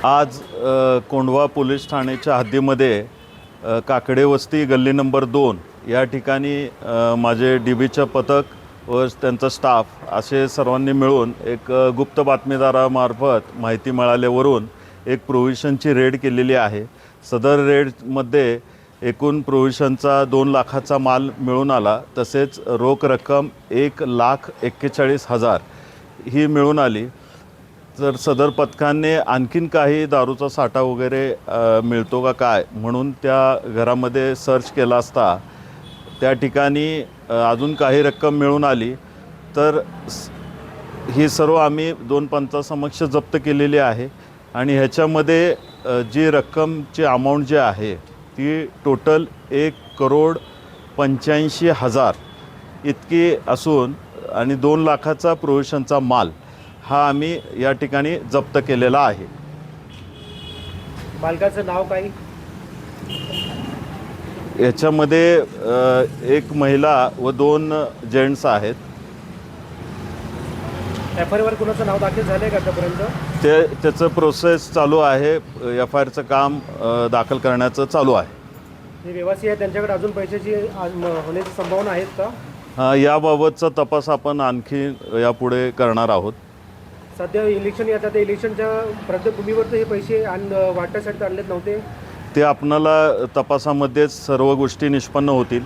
आज कोंढवा पोलीस ठाण्याच्या हद्दीमध्ये काकडे वस्ती गल्ली नंबर 2 या ठिकाणी माझे DBचं पथक व त्यांचा स्टाफ असे सर्वांनी मिळून एक गुप्त बातमीदारामार्फत माहिती मिळाल्यावरून एक प्रोव्हिशनची रेड केलेली आहे। सदर रेडमध्ये एकूण प्रोव्हिशनचा 2 लाखाचा माल मिळून आला, तसेच रोख रक्कम 1,41,40,000 ही मिळून आली। तर सदर पथकाने आणखीन काही दारूचा साठा वगैरे मिळतो का काय म्हणून त्या घरामध्ये सर्च केला असता त्या ठिकाणी अजून काही रक्कम मिळून आली। तर ही सर्व आम्ही 2 पंचासमक्ष जप्त केलेली आहे आणि ह्याच्यामध्ये जी रक्कमची अमाऊंट जी आहे ती टोटल 1,85,00,000 इतकी असून आणि 2 लाखाचा प्रोव्हिशनचा माल हा आम्ही या ठिकाणी जप्त केलेला आहे। मालकाचं नाव काय? याच्यामध्ये एक महिला व 2 जेंट्स आहेत। FIR कुणाचं नाव दाखल झालं आहे का आतापर्यंत? त्याचं प्रोसेस चालू आहे। FIRचं काम दाखल करण्याचं चालू आहे। जे व्यवसायी आहे त्यांच्याकडे अजून पैशाची होण्याची संभावना आहेत का? याबाबतचा तपास आपण आणखी यापुढे करणार आहोत। सध्या इलेक्शन येतात, त्या इलेक्शनच्या प्रत्यभूमीवर हे पैसे वाटण्यासाठी आणलेत नव्हते? ते आपणाला तपासामध्ये सर्व गोष्टी निष्पन्न होतील।